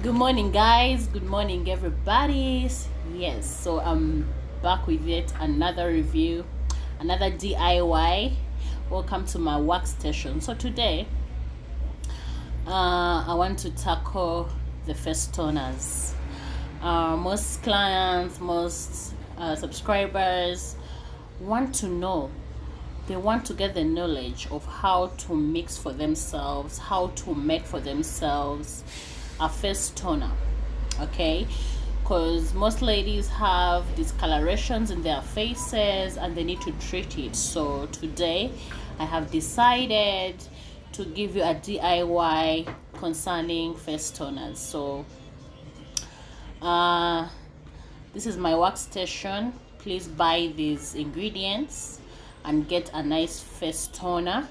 Good morning, guys. Good morning, everybody. Yes, so I'm back with yet another review, another DIY. Welcome to my workstation. So today, I want to tackle the Facetoners. Most clients, most subscribers want to know. They want to get the knowledge of how to mix for themselves, how to make for themselves a face toner. Okay, because most ladies have discolorations in their faces and they need to treat it. So today I have decided to give you a DIY concerning face toners. So this is my workstation. Please buy these ingredients and get a nice face toner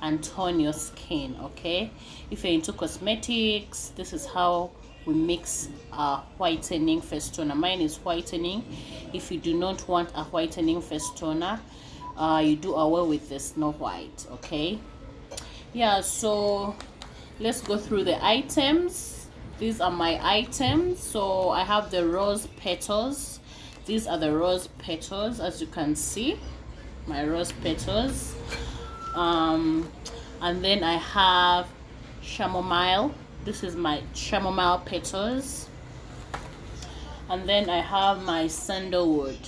and tone your skin. Okay, if you're into cosmetics, this is how we mix a whitening face toner. Mine is whitening. If you do not want a whitening face toner, you do away with the Snow White. Okay, yeah, so let's go through the items. These are my items. So I have the rose petals. These are the rose petals, as you can see, my rose petals. And then I have chamomile. This is my chamomile petals. And then I have my sandalwood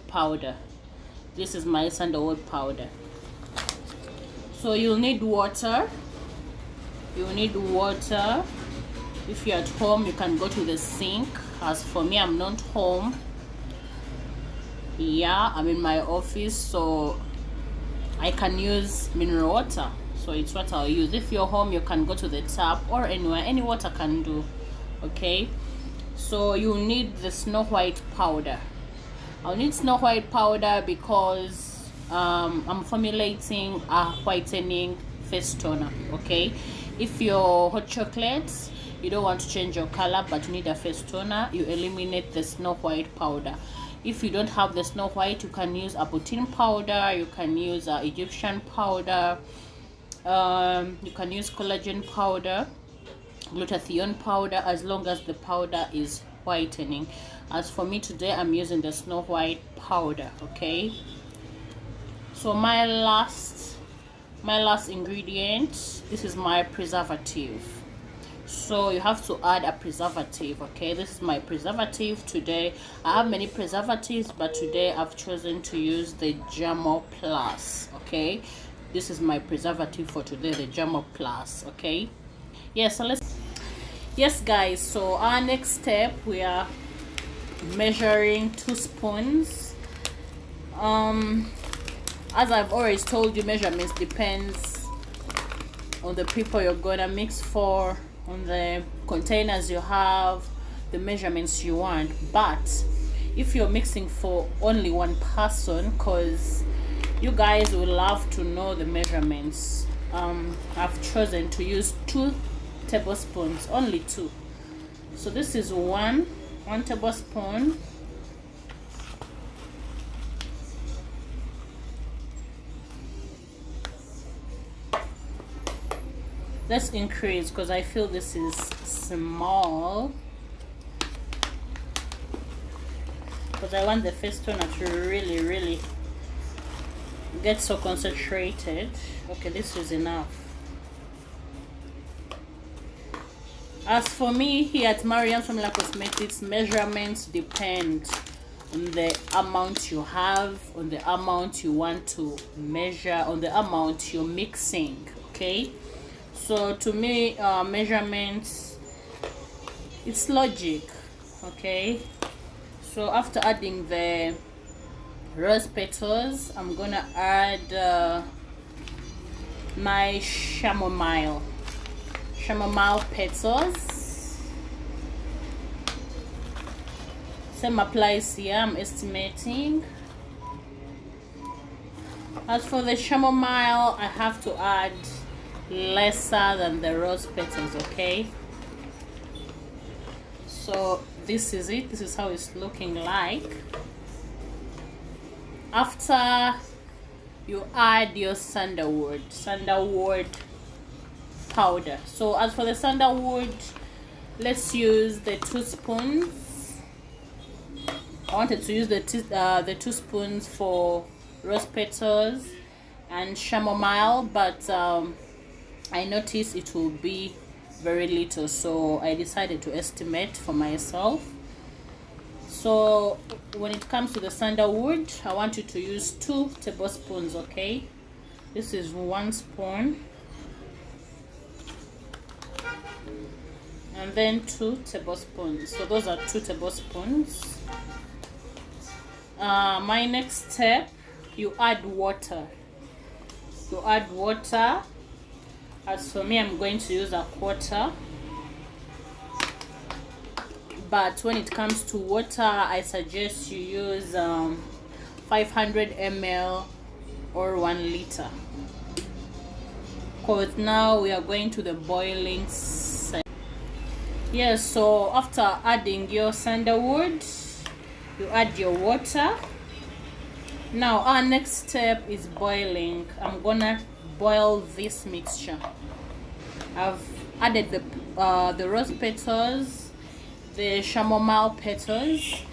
powder. This is my sandalwood powder. So you'll need water. If you're at home, you can go to the sink. As for me, I'm not home. Yeah, I'm in my office, so I can use mineral water. So it's what I'll use. If you're home, you can go to the tap or anywhere. Any water can do. Okay, so you need the Snow White powder. I'll need Snow White powder because I'm formulating a whitening face toner. Okay, if you're hot chocolate, you don't want to change your color but you need a face toner, you eliminate the Snow White powder. If you don't have the Snow White, you can use a protein powder, you can use Egyptian powder, you can use collagen powder, glutathione powder, as long as the powder is whitening. As for me today, I'm using the Snow White powder. Okay, so my last ingredient, this is my preservative. So you have to add a preservative. Okay, this is my preservative today. I have many preservatives, but today I've chosen to use the Germo Plus. Okay, this is my preservative for today, the Germo Plus. Okay, yes guys, so our next step, we are measuring 2 spoons. As I've always told you, measurements depends on the people you're gonna mix for, on the containers you have, the measurements you want. But if you're mixing for only one person, because you guys will love to know the measurements, I've chosen to use 2 tablespoons, only 2. So this is one tablespoon. Let's increase because I feel this is small, because I want the face toner to really get so concentrated. Okay, this is enough. As for me, here at Mariam Formula Cosmetics, measurements depend on the amount you have, on the amount you want to measure, on the amount you're mixing. Okay, so to me, measurements, it's logic. Okay, so after adding the rose petals, I'm gonna add my chamomile petals. Same applies here. I'm estimating. As for the chamomile, I have to add lesser than the rose petals. Okay, so this is it. This is how it's looking like after you add your sandalwood powder. So as for the sandalwood, Let's use the 2 spoons. I wanted to use the 2 spoons for rose petals and chamomile, but I noticed it will be very little, so I decided to estimate for myself. So when it comes to the sandalwood, I want you to use 2 tablespoons. Okay, this is 1 spoon, and then 2 tablespoons. So those are 2 tablespoons. My next step, you add water. As for me, I'm going to use a quarter, but when it comes to water, I suggest you use 500 ml or 1 liter, because now we are going to the boiling side. Yes, so after adding your sandalwood, you add your water. Now our next step is boiling. I'm gonna boil this mixture. I've added the rose petals, the chamomile petals,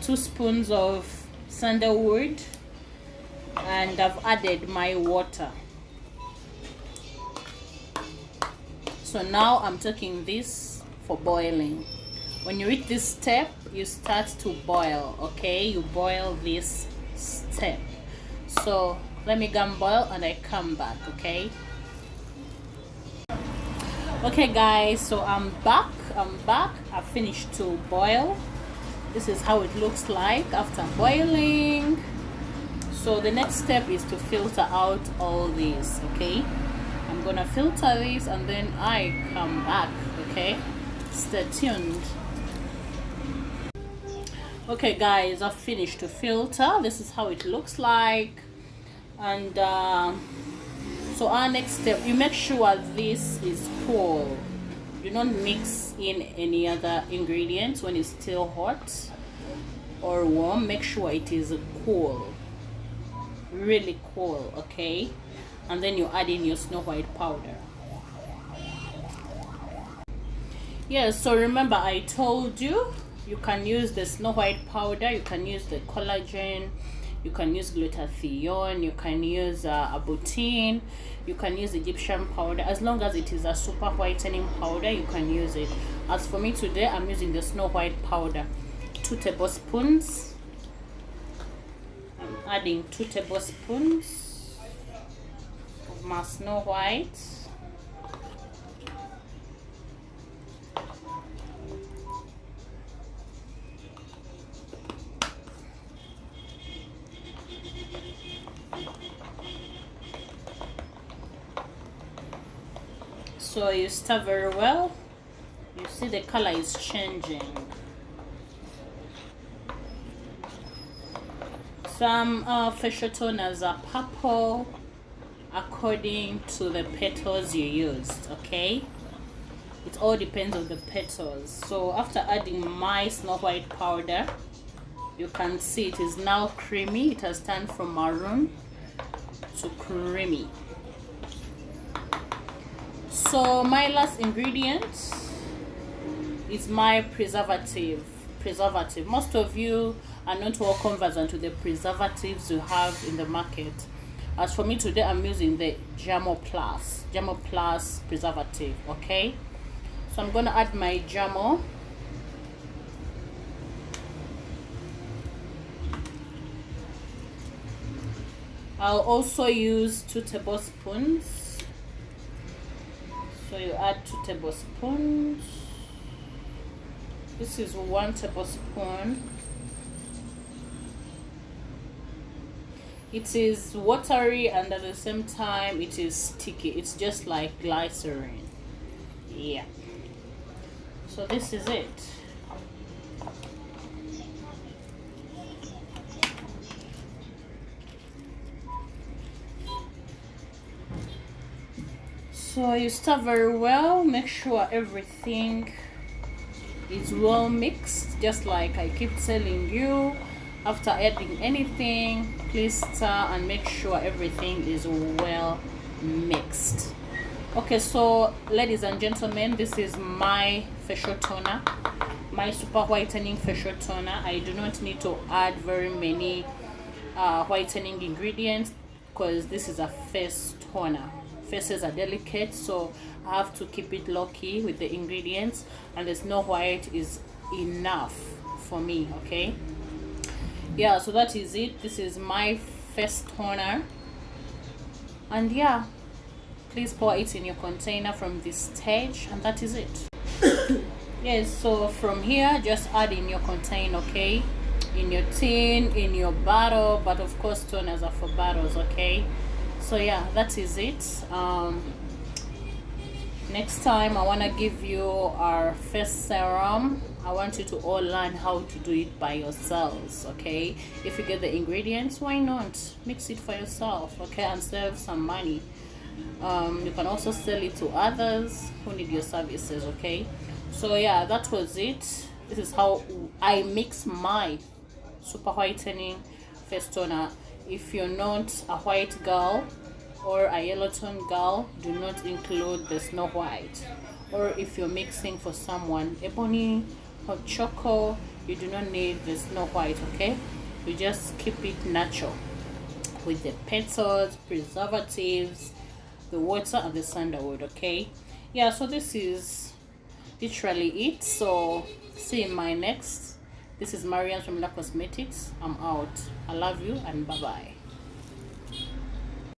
2 spoons of sandalwood, and I've added my water. So now I'm taking this for boiling. When you reach this step, you start to boil. Okay, you boil this step. So let me go and boil and I come back. Okay guys, so I'm back. I finished to boil. This is how it looks like after boiling. So the next step is to filter out all these. Okay, I'm gonna filter this and then I come back. Okay, stay tuned. Okay guys, I've finished to filter. This is how it looks like. And so our next step, you make sure this is cool. Do not mix in any other ingredients when it's still hot or warm. Make sure it is cool, really cool. Okay, and then you add in your Snow White powder. Yes, so remember I told you, you can use the Snow White powder, you can use the collagen, you can use glutathione, you can use butane, you can use Egyptian powder. As long as it is a super whitening powder, you can use it. As for me today, I'm using the Snow White powder. 2 tablespoons. I'm adding 2 tablespoons of my Snow White. So you stir very well. You see the color is changing. Some facial toners are purple according to the petals you used. Okay, it all depends on the petals. So after adding my Snow White powder, you can see it is now creamy. It has turned from maroon to creamy. So my last ingredient is my preservative. Most of you are not well conversant with the preservatives you have in the market. As for me today, I'm using the Jamo Plus preservative. Okay, so I'm gonna add my Jamo. I'll also use 2 tablespoons. So you add 2 tablespoons. This is 1 tablespoon. It is watery and at the same time it is sticky. It's just like glycerin. Yeah. So this is it. So you stir very well. Make sure everything is well mixed, just like I keep telling you. After adding anything, please stir and make sure everything is well mixed. Okay, so ladies and gentlemen, this is my facial toner, my super whitening facial toner. I do not need to add very many whitening ingredients because this is a face toner. Faces are delicate, so I have to keep it low key with the ingredients, and the Snow White is enough for me. Okay, yeah, so that is it. This is my face toner, and yeah, please pour it in your container from this stage, and that is it. Yes, so from here just add in your container, okay, in your tin, in your bottle, but of course toners are for bottles. Okay, so yeah, that is it. Next time I want to give you our face serum. I want you to all learn how to do it by yourselves. Okay, if you get the ingredients, why not mix it for yourself, okay, and save some money. You can also sell it to others who need your services. Okay, so yeah, that was it. This is how I mix my super whitening face toner. If you're not a white girl or a yellow tone girl, do not include the Snow White. Or if you're mixing for someone ebony or choco, you do not need the Snow White. Okay, you just keep it natural with the petals, preservatives, the water, and the sandalwood. Okay, yeah, so this is literally it. So see you in my next. This is Mariam from La Cosmetics. I'm out. I love you, and bye bye.